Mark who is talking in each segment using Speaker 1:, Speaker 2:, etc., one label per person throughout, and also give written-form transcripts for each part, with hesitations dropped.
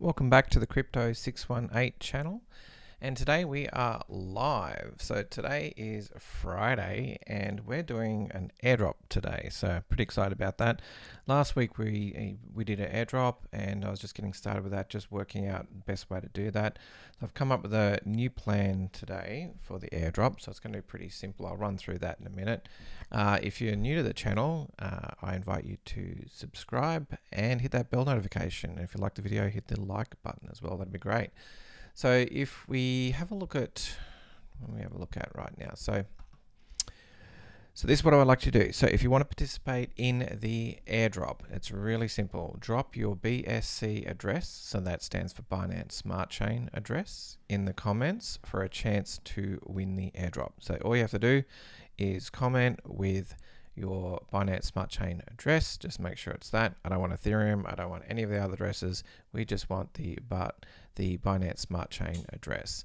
Speaker 1: Welcome back to the Crypto 618 channel, and today we are live. So today is Friday and we're doing an airdrop today, so pretty excited about that. Last week we did an airdrop and I was just getting started with that, just working out the best way to do that. So I've come up with a new plan today for the airdrop, so it's going to be pretty simple. I'll run through that in a minute. If you're new to the channel, I invite you to subscribe and hit that bell notification. And if you like the video, hit the like button as well. That'd be great. So if we have a look at what we have a look at right now. So this is what I would like to do. So if you want to participate in the airdrop, it's really simple. Drop your BSC address, so that stands for Binance Smart Chain address, in the comments for a chance to win the airdrop. So all you have to do is comment with your Binance Smart Chain address. Just make sure it's that. I don't want Ethereum. I don't want any of the other addresses. We just want the Binance Smart Chain address.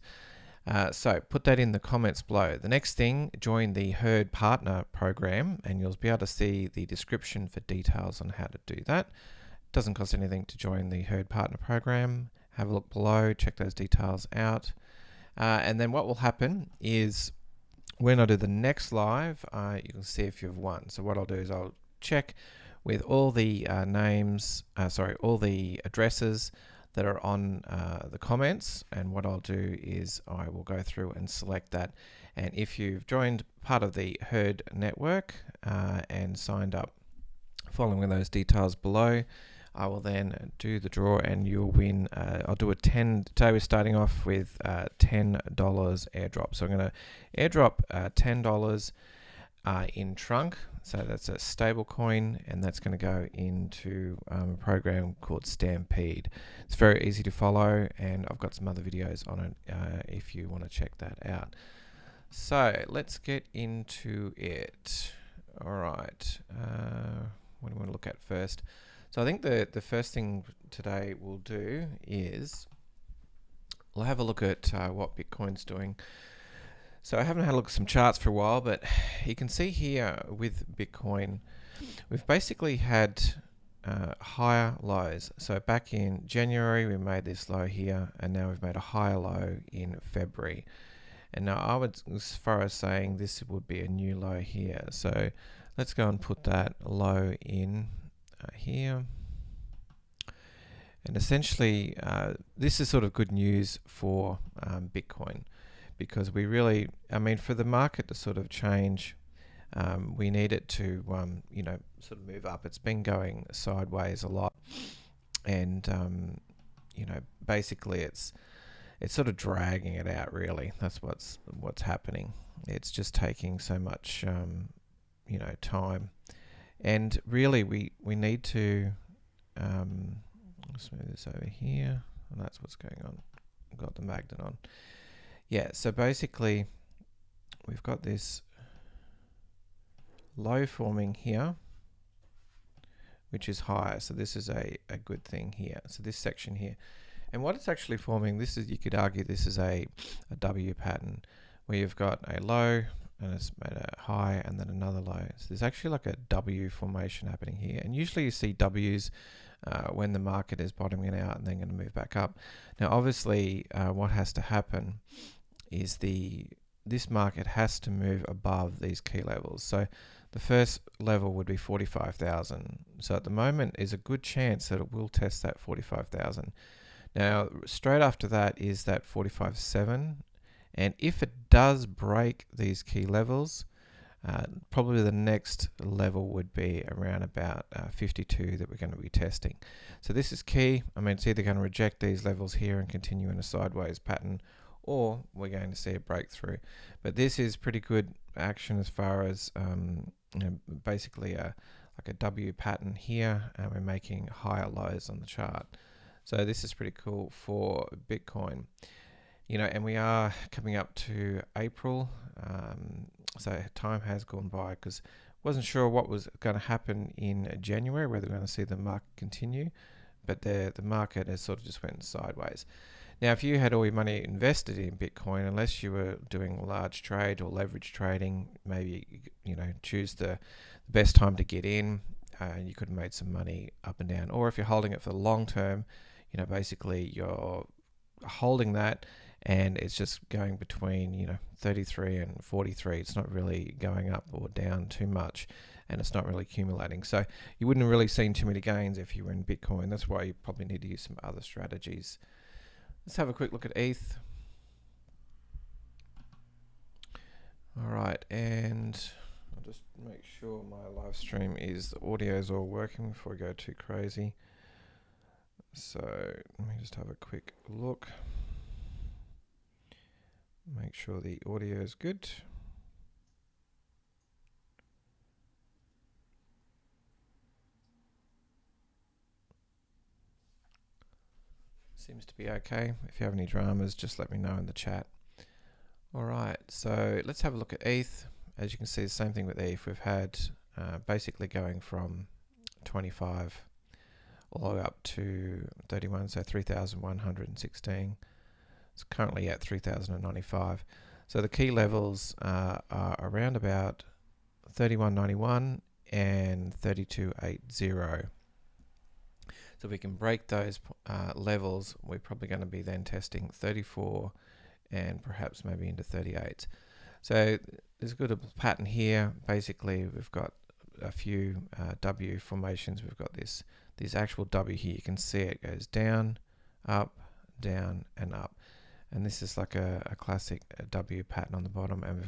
Speaker 1: So put that in the comments below. The next thing, join the Herd Partner program, and you'll be able to see the description for details on how to do that. It doesn't cost anything to join the Herd Partner program. Have a look below, check those details out. And then what will happen is when I do the next live, you can see if you've won. So what I'll do is I'll check with all the all the addresses that are on the comments, and what I'll do is I will go through and select that. And if you've joined part of the Herd network and signed up following those details below, I will then do the draw and you'll win. I'll do a 10. Today we're starting off with $10 airdrop. So I'm going to airdrop $10 in Trunk. So that's a stable coin, and that's going to go into a program called Stampede. It's very easy to follow, and I've got some other videos on it if you want to check that out. So let's get into it. All right. What do we want to look at first? So I think the first thing today we'll do is we'll have a look at what Bitcoin's doing. So I haven't had a look at some charts for a while, but you can see here with Bitcoin, we've basically had higher lows. So back in January, we made this low here, and now we've made a higher low in February. And now I would, as far as saying this would be a new low here. So let's go and put that low in here. And essentially, this is sort of good news for Bitcoin. Because we really, for the market to sort of change, we need it to, sort of move up. It's been going sideways a lot, and basically it's sort of dragging it out. Really, that's what's happening. It's just taking so much, time, and really we need to. Let's move this over here, and that's what's going on. I've got the magnet on. Yeah, so basically we've got this low forming here, which is higher. So this is a good thing here. So this section here. And what it's actually forming, this is, you could argue this is a W pattern where you've got a low and it's made a high and then another low. So there's actually like a W formation happening here. And usually you see Ws when the market is bottoming out and then going to move back up. Now obviously what has to happen is this market has to move above these key levels. So the first level would be 45,000. So at the moment is a good chance that it will test that 45,000. Now straight after that is that 45.7, and if it does break these key levels, probably the next level would be around about 52 that we're going to be testing. So this is key. It's either going to reject these levels here and continue in a sideways pattern, or we're going to see a breakthrough. But this is pretty good action as far as basically like a W pattern here, and we're making higher lows on the chart. So this is pretty cool for Bitcoin. And we are coming up to April, so time has gone by, because wasn't sure what was going to happen in January, whether we're going to see the market continue, but the market has sort of just went sideways. Now, if you had all your money invested in Bitcoin, unless you were doing large trade or leverage trading, maybe choose the best time to get in. You could have made some money up and down. Or if you're holding it for the long term, basically you're holding that and it's just going between 33 and 43. It's not really going up or down too much, and it's not really accumulating. So you wouldn't have really seen too many gains if you were in Bitcoin. That's why you probably need to use some other strategies. Let's have a quick look at ETH. All right, and I'll just make sure my live stream the audio is all working before I go too crazy. So let me just have a quick look. Make sure the audio is good. Seems to be okay. If you have any dramas, just let me know in the chat. All right, so let's have a look at ETH. As you can see, the same thing with ETH. We've had basically going from 25 all the way up to 31, so 3,116. It's currently at 3,095. So the key levels are around about 31.91 and 32.80. So if we can break those levels, we're probably going to be then testing 34 and perhaps maybe into 38. So there's a good pattern here. Basically, we've got a few W formations. We've got this actual W here. You can see it goes down, up, down, and up. And this is like a classic W pattern on the bottom. And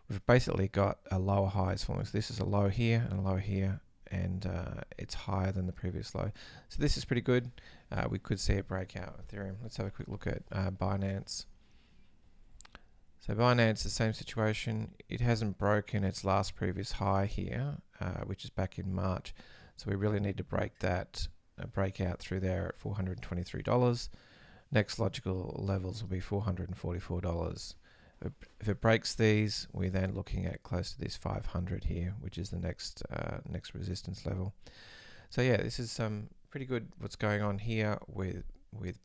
Speaker 1: we've basically got a lower highs forming. So this is a low here and a low here, and it's higher than the previous low. So this is pretty good. We could see a breakout Ethereum. Let's have a quick look at Binance. So Binance, the same situation. It hasn't broken its last previous high here, which is back in March. So we really need to break that breakout through there at $423. Next logical levels will be $444. If it breaks these, we're then looking at close to this 500 here, which is the next resistance level. So yeah, this is pretty good what's going on here with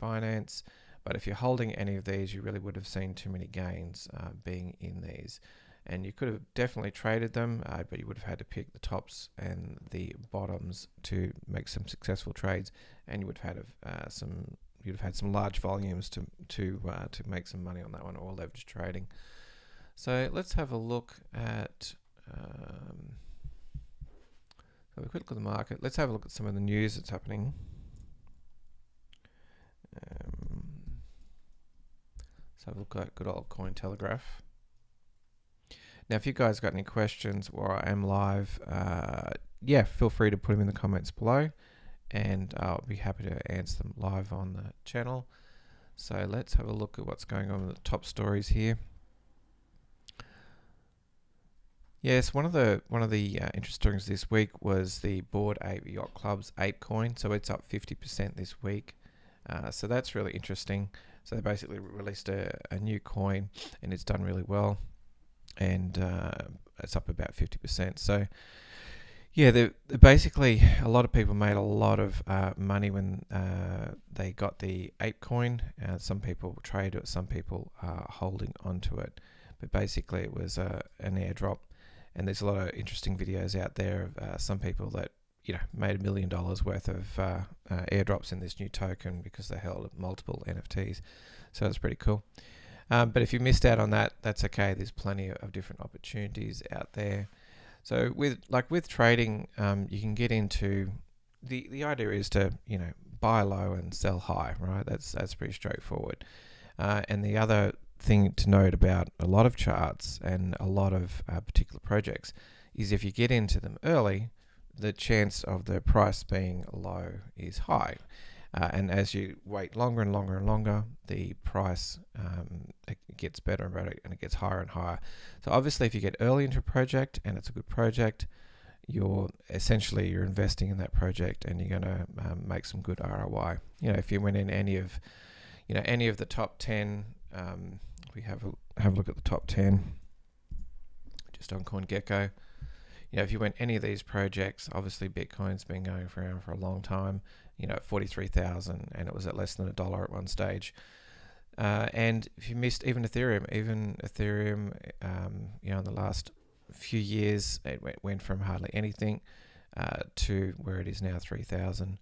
Speaker 1: Binance. But if you're holding any of these, you really would have seen too many gains being in these. And you could have definitely traded them, but you would have had to pick the tops and the bottoms to make some successful trades. And you would have had some large volumes to make some money on that one, or leverage trading. So let's have a look at have a quick look at the market. Let's have a look at some of the news that's happening. Let's have a look at good old Cointelegraph. Now, if you guys got any questions while I am live, yeah, feel free to put them in the comments below, and I'll be happy to answer them live on the channel. So let's have a look at what's going on with the top stories here. Yes, one of the interesting things this week was the Bored Ape Yacht Club's Ape coin. So it's up 50% this week. So that's really interesting. So they basically released a new coin, and it's done really well, and it's up about 50%. So yeah, basically a lot of people made a lot of money when they got the Ape coin. Some people trade it, some people are holding onto it. But basically it was an airdrop, and there's a lot of interesting videos out there of some people that made $1 million worth of airdrops in this new token because they held multiple NFTs. So it's pretty cool. But if you missed out on that, that's okay. There's plenty of different opportunities out there. So with trading, you can get into the idea is to buy low and sell high, right? That's pretty straightforward. And the other thing to note about a lot of charts and a lot of particular projects is if you get into them early, the chance of the price being low is high. And as you wait longer and longer and longer, the price it gets better and better, and it gets higher and higher. So obviously if you get early into a project and it's a good project, you're investing in that project, and you're going to make some good ROI. If you went in any of the top 10, we have a look at the top 10 just on CoinGecko. If you went any of these projects, obviously Bitcoin's been going around for a long time, at 43,000, and it was at less than $1 at one stage. And if you missed even Ethereum, in the last few years, it went from hardly anything to where it is now, 3,000.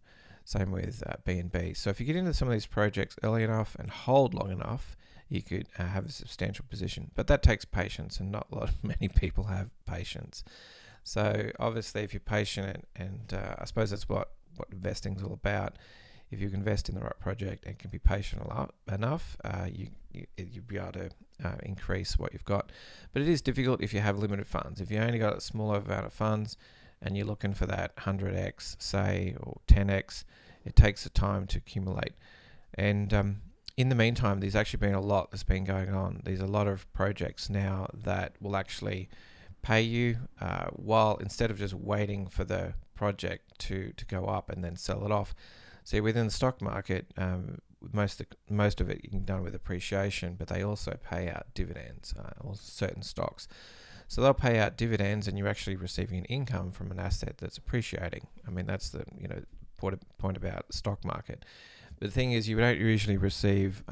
Speaker 1: Same with BNB. So if you get into some of these projects early enough and hold long enough, you could have a substantial position. But that takes patience, and not many people have patience. So obviously, if you're patient, and I suppose that's what investing is all about. If you can invest in the right project and can be patient enough, you'll be able to increase what you've got. But it is difficult if you have limited funds. If you only got a smaller amount of funds and you're looking for that 100x, say, or 10x, it takes the time to accumulate. And in the meantime, there's actually been a lot that's been going on. There's a lot of projects now that will actually pay you while, instead of just waiting for the project to go up and then sell it off. See, within the stock market, most of it you can done with appreciation, but they also pay out dividends or certain stocks. So they'll pay out dividends, and you're actually receiving an income from an asset that's appreciating. I mean, that's the point about the stock market. But the thing is, you don't usually receive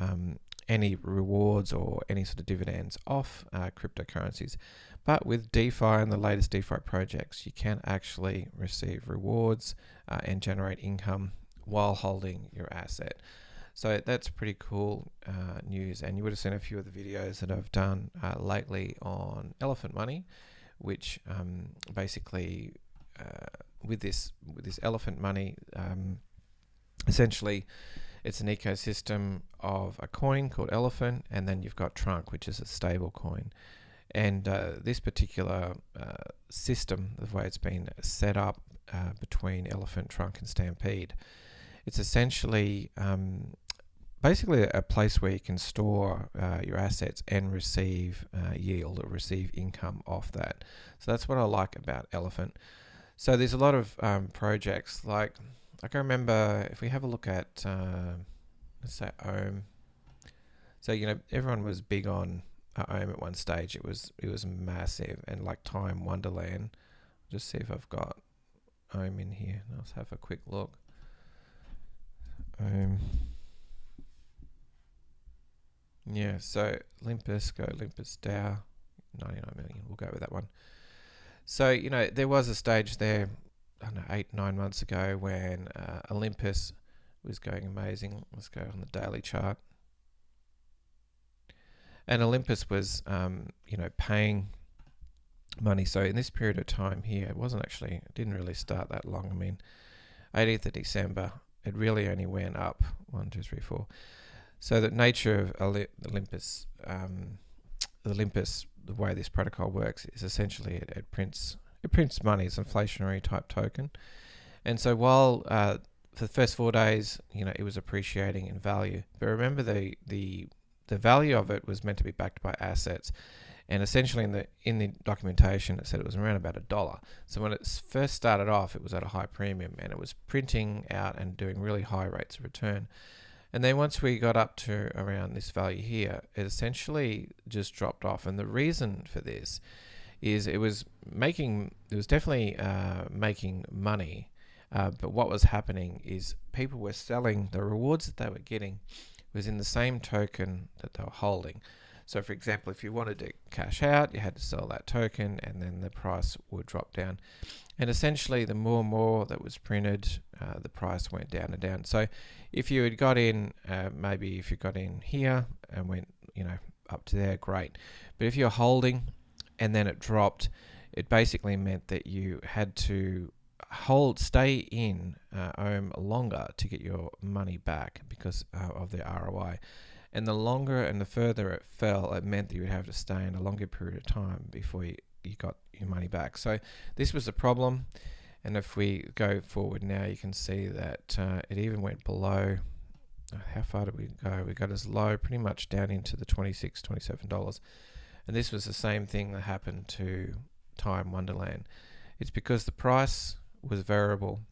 Speaker 1: any rewards or any sort of dividends off cryptocurrencies. But with DeFi and the latest DeFi projects, you can actually receive rewards and generate income while holding your asset. So that's pretty cool news. And you would have seen a few of the videos that I've done lately on elephant money, which basically with this elephant money, essentially it's an ecosystem of a coin called Elephant, and then you've got Trunk, which is a stable coin. And this particular system, the way it's been set up between Elephant, Trunk, and Stampede, it's essentially basically a place where you can store your assets and receive yield or receive income off that. So that's what I like about Elephant. So there's a lot of projects, like I can remember, if we have a look at let's say Ohm. So everyone was big on Ohm at one stage. It was massive, and like Time Wonderland. Just see if I've got Ohm in here. Let's have a quick look. Yeah, so Olympus DAO, 99 million. We'll go with that one. So there was a stage there, I don't know, 8-9 months ago, when Olympus was going amazing. Let's go on the daily chart. And Olympus was paying money. So in this period of time here, it didn't really start that long. I mean, 18th of December, it really only went up 1, 2, 3, 4. So the nature of Olympus, the way this protocol works is essentially it prints money. It's an inflationary type token. And so while for the first 4 days, it was appreciating in value, but remember the value of it was meant to be backed by assets. And essentially in the documentation, it said it was around about $1. So when it first started off, it was at a high premium, and it was printing out and doing really high rates of return. And then once we got up to around this value here, it essentially just dropped off. And the reason for this is it was definitely making money. But what was happening is people were selling the rewards that they were getting was in the same token that they were holding. So for example, if you wanted to cash out, you had to sell that token, and then the price would drop down. And essentially, the more and more that was printed, the price went down and down. So if you had got in, maybe if you got in here and went, up to there, great. But if you're holding and then it dropped, it basically meant that you had to stay in Ohm longer to get your money back because of the ROI. And the longer and the further it fell, it meant that you would have to stay in a longer period of time before you got your money back. So this was a problem. And if we go forward now, you can see that it even went below. How far did we go? We got as low, pretty much down into the $26, $27. And this was the same thing that happened to Time Wonderland. It's because the price was variable,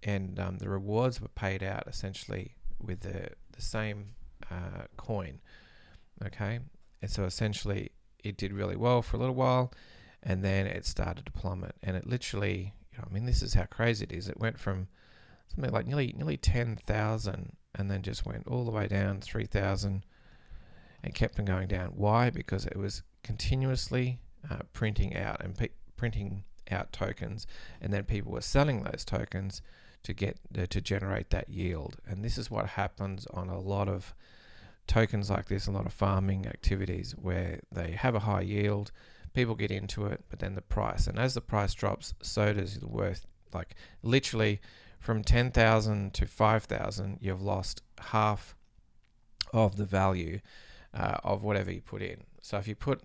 Speaker 1: and the rewards were paid out essentially with the same coin. Okay, and so essentially it did really well for a little while, and then it started to plummet. And it literally, this is how crazy it is. It went from something like nearly 10,000, and then just went all the way down 3,000, and kept on going down. Why? Because it was continuously printing out tokens, and then people were selling those tokens to generate that yield. And this is what happens on a lot of tokens like this, a lot of farming activities where they have a high yield, people get into it, but then the price, and as the price drops, so does the worth. Like literally from 10,000 to 5,000, you've lost half of the value of whatever you put in. So if you put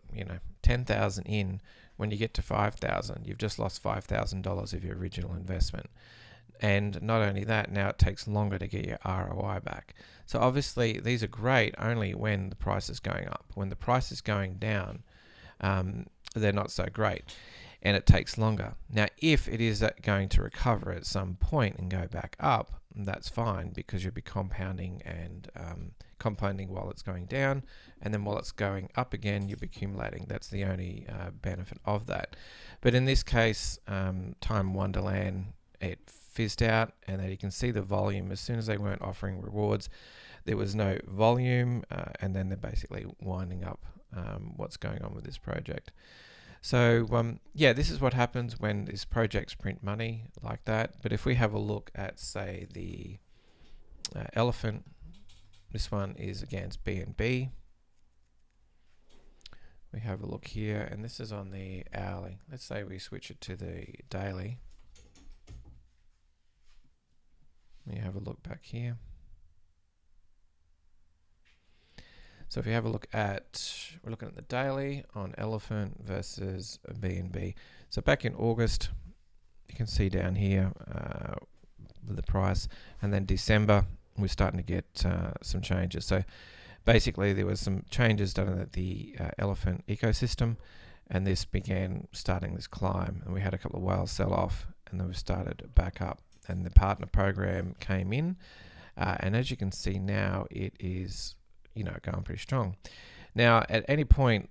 Speaker 1: 10,000 in, when you get to 5,000, you've just lost $5,000 of your original investment. And not only that, now it takes longer to get your ROI back. So obviously these are great only when the price is going up. When the price is going down, they're not so great, and it takes longer. Now, if it is going to recover at some point and go back up, that's fine, because you'll be compounding and compounding while it's going down, and then while it's going up again, you'll be accumulating. That's the only benefit of that. But in this case, Time Wonderland, it fizzed out, and then you can see the volume. As soon as they weren't offering rewards, there was no volume, and then they're basically winding up what's going on with this project. So yeah, this is what happens when these projects print money like that. But if we have a look at, say, the elephant, this one is against BNB. We have a look here, and this is on the hourly. Let's say we switch it to the daily. We have a look back here. So if you have a look at, we're looking at the daily on elephant versus BNB. So back in August, you can see down here the price, and then December, we're starting to get some changes. So basically there was some changes done at the elephant ecosystem, and this began starting this climb, and we had a couple of whales sell off, and then we started back up, and the partner program came in, and as you can see now, it is going pretty strong. Now, at any point,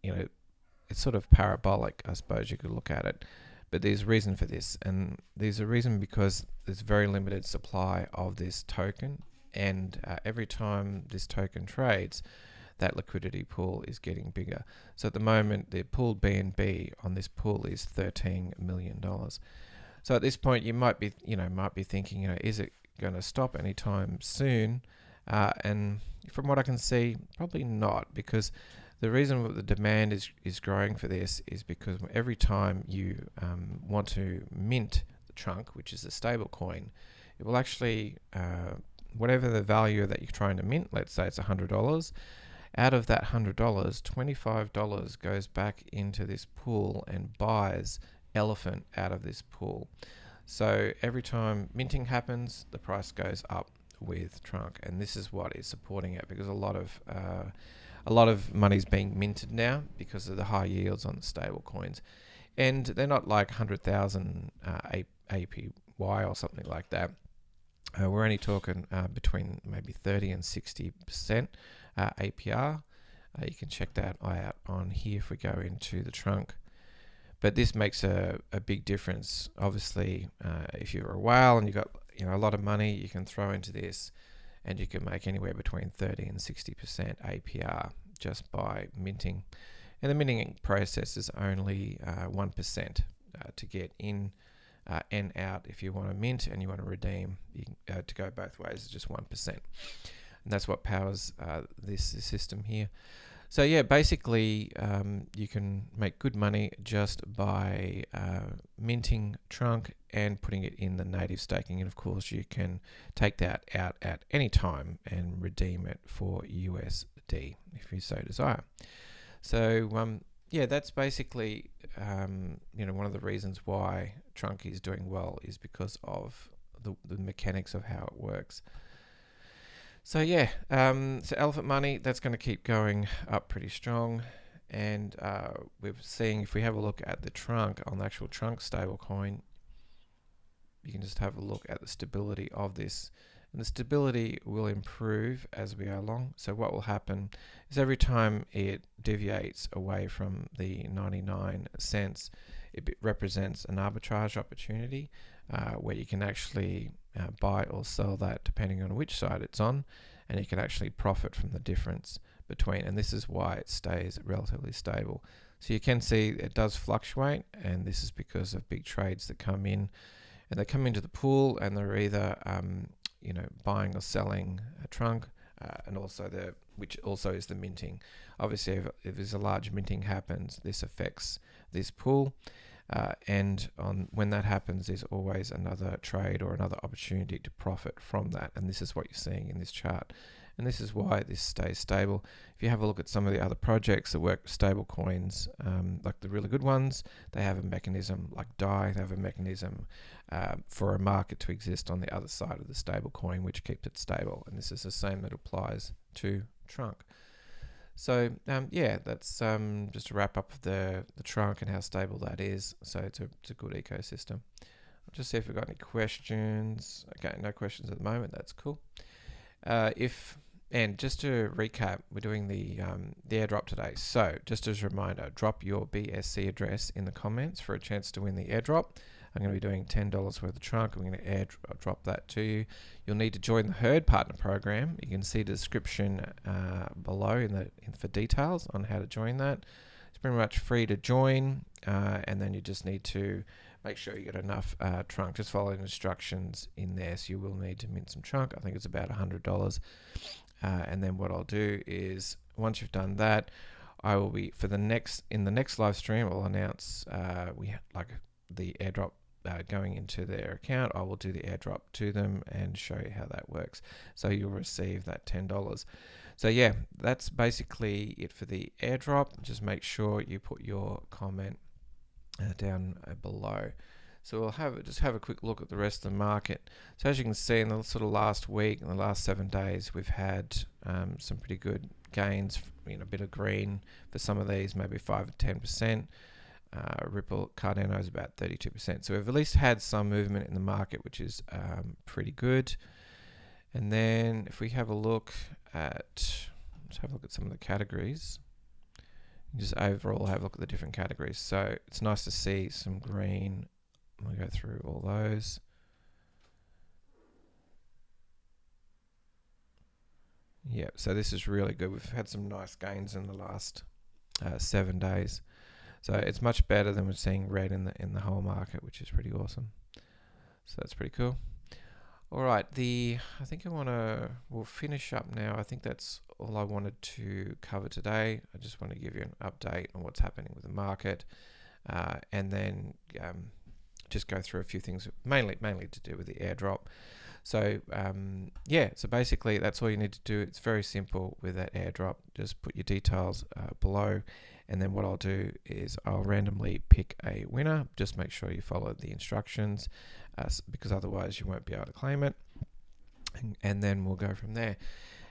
Speaker 1: it's sort of parabolic, I suppose you could look at it, but there's reason for this, and there's a reason because there's very limited supply of this token, and every time this token trades, that liquidity pool is getting bigger. So at the moment, the pooled BNB on this pool is $13 million. So at this point, you might be thinking, is it going to stop anytime soon? And from what I can see, probably not, because the reason that the demand is growing for this is because every time you want to mint the trunk, which is a stable coin, it will actually, whatever the value that you're trying to mint, let's say it's $100, out of that $100, $25 goes back into this pool and buys elephant out of this pool. So every time minting happens, the price goes up with trunk, and this is what is supporting it, because a lot of money is being minted now because of the high yields on the stable coins, and they're not like 100,000 APY or something like that. We're only talking between maybe 30 and 60% APR. You can check that out on here if we go into the trunk. But this makes a big difference. Obviously, if you're a whale and you've got a lot of money, you can throw into this, and you can make anywhere between 30 and 60% APR just by minting. And the minting process is only 1% to get in and out. If you want to mint and you want to redeem, to go both ways, is just 1%. And that's what powers this system here. So yeah, basically you can make good money just by minting trunk and putting it in the native staking. And of course you can take that out at any time and redeem it for USD if you so desire. So yeah, that's basically one of the reasons why trunk is doing well, is because of the mechanics of how it works. So yeah, so elephant money, that's going to keep going up pretty strong, and we're seeing, if we have a look at the trunk, on the actual trunk stablecoin, you can just have a look at the stability of this, and the stability will improve as we go along. So what will happen is every time it deviates away from the 99 cents, it represents an arbitrage opportunity where you can actually buy or sell that depending on which side it's on, and you can actually profit from the difference between, and this is why it stays relatively stable. So you can see it does fluctuate, and this is because of big trades that come in, and they come into the pool, and they're either buying or selling a trunk, and also which also is the minting. Obviously, if there's a large minting happens, this affects this pool, and when that happens, there's always another trade or another opportunity to profit from that, and this is what you're seeing in this chart. And this is why this stays stable. If you have a look at some of the other projects that work with stable coins, like the really good ones, they have a mechanism, like DAI, they have a mechanism for a market to exist on the other side of the stable coin, which keeps it stable. And this is the same that applies to Trunk. So yeah, that's just a wrap up of the Trunk and how stable that is. So it's a good ecosystem. I'll just see if we've got any questions. Okay, no questions at the moment. That's cool. And just to recap, we're doing the airdrop today. So just as a reminder, drop your BSC address in the comments for a chance to win the airdrop. I'm going to be doing $10 worth of Trunk. I'm going to airdrop that to you. You'll need to join the Herd Partner Program. You can see the description below for details on how to join that. It's pretty much free to join, and then you just need to make sure you get enough Trunk. Just follow the instructions in there. So you will need to mint some Trunk. I think it's about $100. And then what I'll do is, once you've done that, I will be in the next live stream, I'll announce the airdrop going into their account. I will do the airdrop to them and show you how that works. So you'll receive that $10. So yeah, that's basically it for the airdrop. Just make sure you put your comment down below. So we'll just have a quick look at the rest of the market. So as you can see, in the sort of last week, in the last 7 days, we've had some pretty good gains. A bit of green for some of these, maybe 5 or 10%. Ripple, Cardano is about 32%. So we've at least had some movement in the market, which is pretty good. And then if we have a look at, let's have a look at some of the categories. Just overall have a look at the different categories. So it's nice to see some green. We'll go through all those. Yeah, so this is really good. We've had some nice gains in the last 7 days. So it's much better than we're seeing red in the whole market, which is pretty awesome. So that's pretty cool. All right, I think we'll finish up now. I think that's all I wanted to cover today. I just want to give you an update on what's happening with the market, and then just go through a few things, mainly to do with the airdrop. So yeah, so basically that's all you need to do. It's very simple with that airdrop. Just put your details below, and then what I'll do is I'll randomly pick a winner. Just make sure you follow the instructions, because otherwise you won't be able to claim it. And then we'll go from there.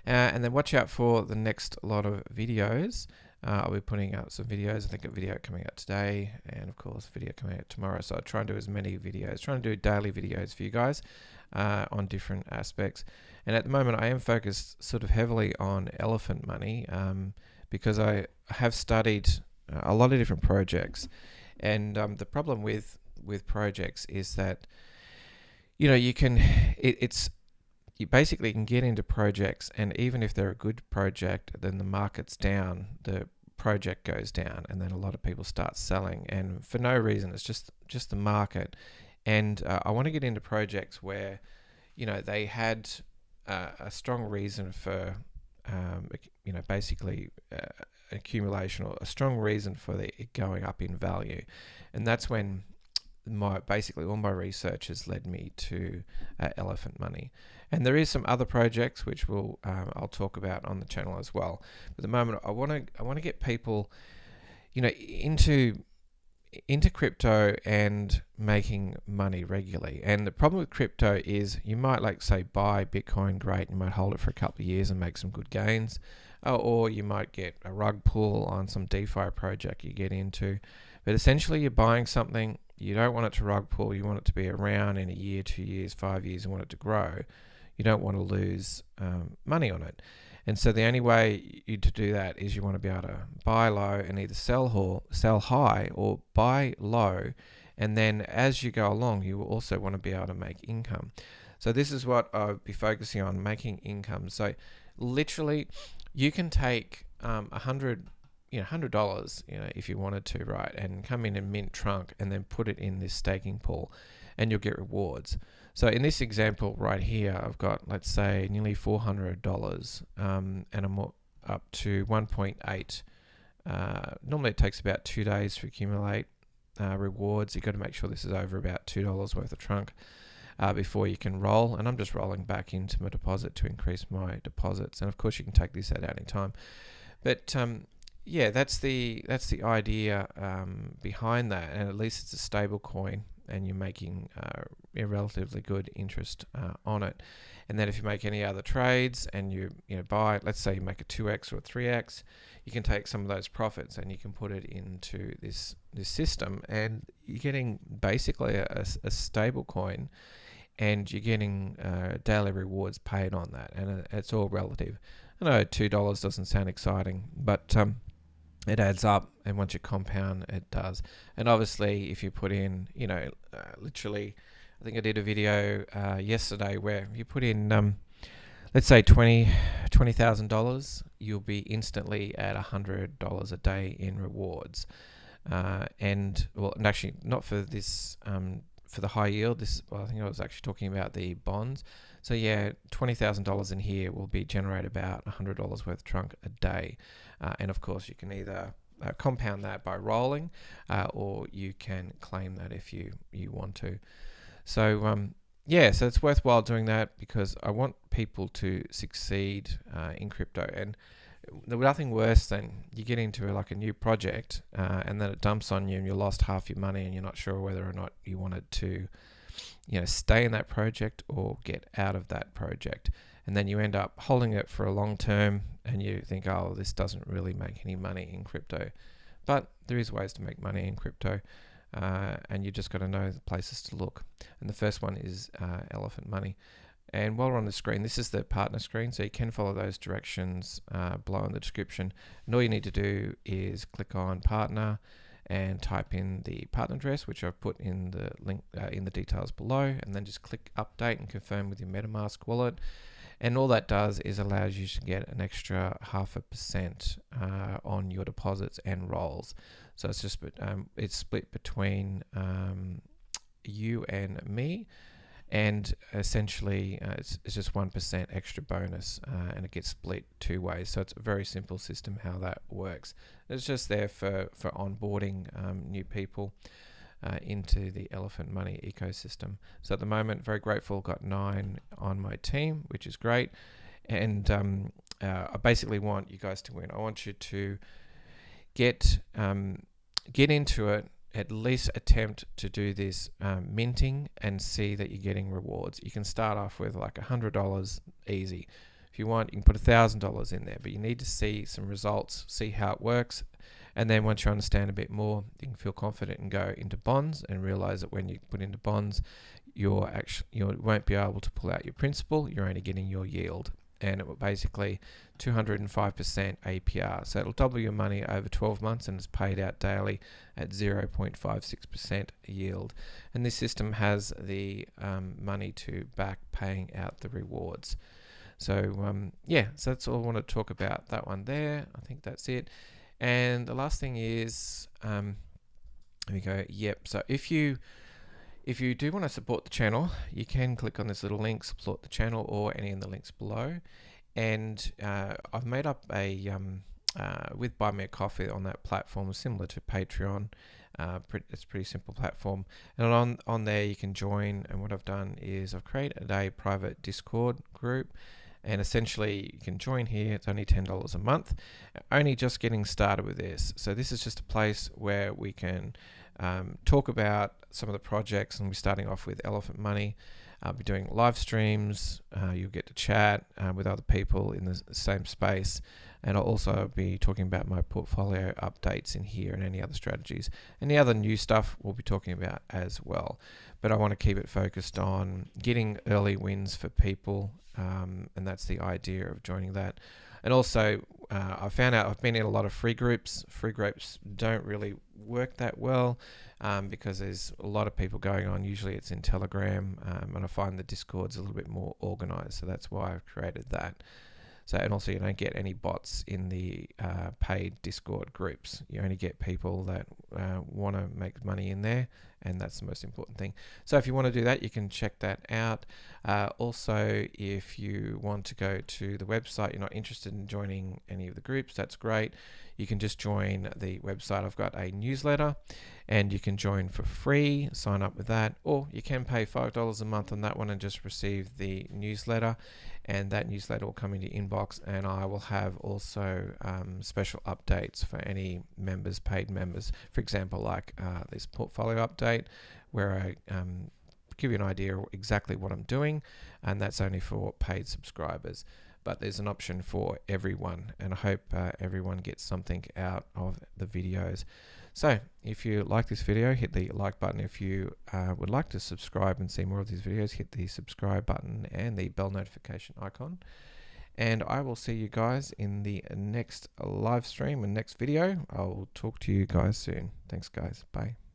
Speaker 1: And then watch out for the next lot of videos. I'll be putting out some videos. I think a video coming out today, and of course a video coming out tomorrow. So I'll try and do as many videos, trying to do daily videos for you guys on different aspects. And at the moment I am focused sort of heavily on elephant money, because I have studied a lot of different projects. And the problem with projects is that, you basically can get into projects, and even if they're a good project, then the market's down, the project goes down, and then a lot of people start selling, and for no reason. It's just the market. And I want to get into projects where they had a strong reason for basically accumulation, or a strong reason for it going up in value. And that's when basically all my research has led me to elephant money. And there is some other projects which I'll talk about on the channel as well. But at the moment I want to get people into crypto and making money regularly. And the problem with crypto is you might say buy Bitcoin, great, you might hold it for a couple of years and make some good gains, or you might get a rug pull on some DeFi project you get into. But essentially you're buying something, you don't want it to rug pull, you want it to be around in a year, 2 years, 5 years, you want it to grow. You don't want to lose money on it. And so the only way to do that is you want to be able to buy low and either sell high, or buy low, and then as you go along you will also want to be able to make income. So this is what I'll be focusing on, making income. So literally you can take $100 if you wanted to, right, and come in and mint Trunk and then put it in this staking pool. and you'll get rewards. So in this example right here, I've got, let's say, nearly $400, and I'm up to 1.8. Normally it takes about 2 days to accumulate rewards. You've got to make sure this is over about $2 worth of trunk before you can roll, and I'm just rolling back into my deposit to increase my deposits. And of course you can take this out any time, but yeah, that's the idea behind that. And at least it's a stable coin, and you're making a relatively good interest on it. And then if you make any other trades and you buy, let's say you make a 2x or a 3x, you can take some of those profits and you can put it into this system, and you're getting basically a stable coin, and you're getting daily rewards paid on that, and it's all relative. I know $2 doesn't sound exciting, but it adds up, and once you compound, it does. And obviously, if you put in, literally, I think I did a video yesterday where you put in, let's say $20,000, you'll be instantly at $100 a day in rewards. And actually, not for this, for the high yield. I think I was actually talking about the bonds. So yeah, $20,000 in here will be generate about $100 worth of trunk a day. And of course, you can either compound that by rolling, or you can claim that if you want to. So yeah, so it's worthwhile doing that, because I want people to succeed in crypto. And there's nothing worse than you get into like a new project and then it dumps on you and you lost half your money and you're not sure whether or not you wanted to stay in that project or get out of that project. And then you end up holding it for a long term and you think, oh, this doesn't really make any money in crypto. But there is ways to make money in crypto, and you just got to know the places to look. And the first one is Elephant Money. And while we're on the screen, this is the partner screen, so you can follow those directions below in the description. And all you need to do is click on partner and type in the partner address, which I've put in the link in the details below, and then just click update and confirm with your Metamask wallet. And all that does is allows you to get an extra 0.5% on your deposits and rolls. So it's just it's split between you and me. And essentially, it's just 1% extra bonus, and it gets split 2 ways. So it's a very simple system how that works. It's just there for onboarding new people into the Elephant Money ecosystem. So at the moment, very grateful, got 9 on my team, which is great. And I basically want you guys to win. I want you to get into it. At least attempt to do this minting and see that you're getting rewards. You can start off with like $100 easy. If you want, you can put $1,000 in there, but you need to see some results, see how it works. And then once you understand a bit more, you can feel confident and go into bonds and realize that when you put into bonds, you won't be able to pull out your principal. You're only getting your yield. And it will basically 205% APR. So it'll double your money over 12 months and it's paid out daily at 0.56% yield. And this system has the money to back paying out the rewards. So yeah, so that's all I want to talk about, that one there. I think that's it. And the last thing is, let me go, yep. So if you do want to support the channel, you can click on this little link, support the channel, or any of the links below. And I've made up a, with Buy Me a Coffee on that platform, similar to Patreon. It's a pretty simple platform. And on there you can join. And what I've done is I've created a private Discord group. And essentially you can join here. It's only $10 a month. Only just getting started with this. So this is just a place where we can talk about some of the projects, and we're starting off with Elephant Money. I'll be doing live streams. You'll get to chat with other people in the same space, and I'll also be talking about my portfolio updates in here and any other strategies. Any other new stuff we'll be talking about as well. But I want to keep it focused on getting early wins for people, and that's the idea of joining that. And also, I found out I've been in a lot of free groups. Free groups don't really work that well because there's a lot of people going on. Usually it's in Telegram, and I find the Discord's a little bit more organized. So that's why I've created that. So, and also you don't get any bots in the paid Discord groups. You only get people that want to make money in there, and that's the most important thing. So if you want to do that, you can check that out. Also, if you want to go to the website, you're not interested in joining any of the groups, that's great. You can just join the website. I've got a newsletter, and you can join for free, sign up with that, or you can pay $5 a month on that one and just receive the newsletter, and that newsletter will come into your inbox, and I will have also special updates for any members, paid members. For example, like this portfolio update where I give you an idea of exactly what I'm doing, and that's only for paid subscribers. But there's an option for everyone, and I hope everyone gets something out of the videos. So if you like this video, hit the like button. If you would like to subscribe and see more of these videos, hit the subscribe button and the bell notification icon. And I will see you guys in the next live stream and next video. I'll talk to you guys soon. Thanks guys. Bye.